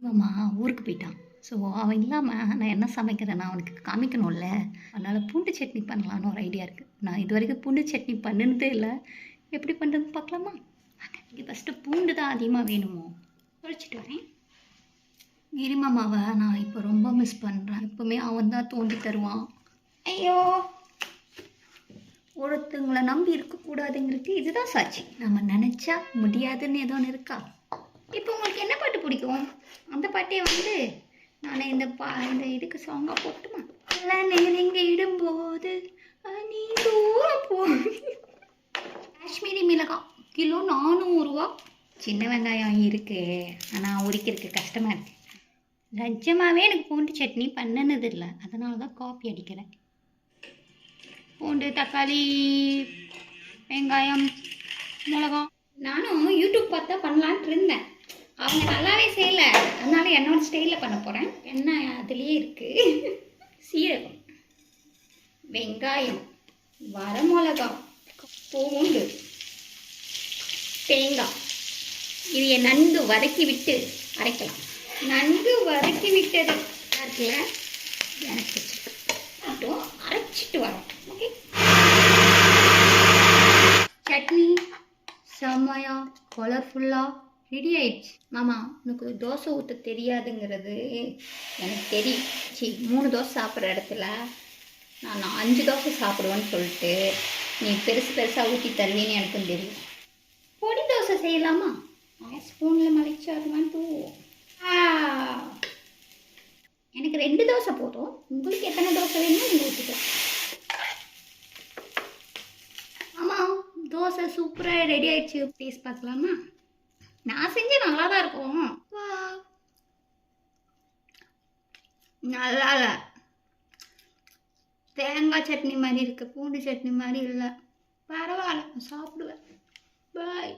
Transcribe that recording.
மாமா ஊருக்கு போயிட்டான். ஸோ அவன் இல்லாமல் நான் என்ன சமைக்கிறேன் நான் அவனுக்கு காமிக்கணும்ல. அதனால் பூண்டு சட்னி பண்ணலான்னு ஒரு ஐடியா இருக்குது. நான் இது வரைக்கும் பூண்டு சட்னி பண்ணுனதே இல்லை. எப்படி பண்ணுறதுன்னு பார்க்கலாமா? இது ஃபஸ்ட்டு பூண்டு தான் அதிகமாக வேணுமோ தொலைச்சிட்டு வரேன். கிரி மாமாவை நான் இப்போ ரொம்ப மிஸ் பண்ணுறேன். எப்போவுமே அவன் தான் தோண்டி தருவான். ஐயோ, ஒருத்தவங்களை நம்பி இருக்கக்கூடாதுங்கிறது இதுதான் சாட்சி. நம்ம நினச்சா முடியாதுன்னு ஏதோ ஒன்று இருக்கா? இப்போ உங்களுக்கு என்ன பாட்டு பிடிக்கும்? அந்த பாட்டே நான் இந்த இதுக்கு சாங்காக போட்டுமா? எல்லாம் நெருங்கி இடும்போது நீ தூரம் போ. காஷ்மீரி மிளகாய் கிலோ 400 ரூபா. சின்ன வெங்காயம் இருக்கு, ஆனால் உரிக்கிறதுக்கு கஷ்டமாக இருக்கு. நிஜமாகவே எனக்கு பூண்டு சட்னி பண்ணினது இல்லை, அதனால தான் காப்பி அடிக்கிறேன். பூண்டு, தக்காளி, வெங்காயம், மிளகா. நானும் யூடியூப் பார்த்து தான் பண்ணலான்ட்டு இருந்தேன். அவங்க நல்லாவே செய்யலை, அதனால என்னோட ஸ்டைலில் பண்ண போகிறேன். எண்ணெய் அதுலேயே இருக்குது. சீரகம், வெங்காயம், வரமிளகா, பூண்டு, தேங்காய் இதையை நன்கு வதக்கி விட்டு அரைக்கலாம். நன்கு வதக்கி விட்டது இருக்குல்ல, எனக்கு மட்டும் அரைச்சிட்டு வரோம். ஓகே, சட்னி செம்மையா கலர்ஃபுல்லாக ரெடி ஆயிடுச்சு. மாமா, உனக்கு தோசை ஊற்ற தெரியாதுங்கிறது எனக்கு தெரியும். 3 தோசை சாப்பிட்ற இடத்துல நான் 5 தோசை சாப்பிடுவேன்னு சொல்லிட்டு நீ பெருசாக ஊற்றி தருவேன்னு எனக்கும் தெரியும். பொடி தோசை செய்யலாமா? ஸ்பூனில் மலைச்சு அது மட்டும். எனக்கு 2 தோசை போதும். உங்களுக்கு எத்தனை தோசை வேணுமோ நீங்கள் ஊற்றிக்கலாம். ஆமாம், தோசை சூப்பராக ரெடி ஆயிடுச்சு. டேஸ்ட் பார்க்கலாமா? நான் செஞ்சு நல்லா தான் இருக்கும். நல்லா இல்லை, தேங்காய் சட்னி மாதிரி இருக்குது, பூண்டு சட்னி மாதிரி இல்லை. பரவாயில்ல, சாப்பிடுவேன். பாய்.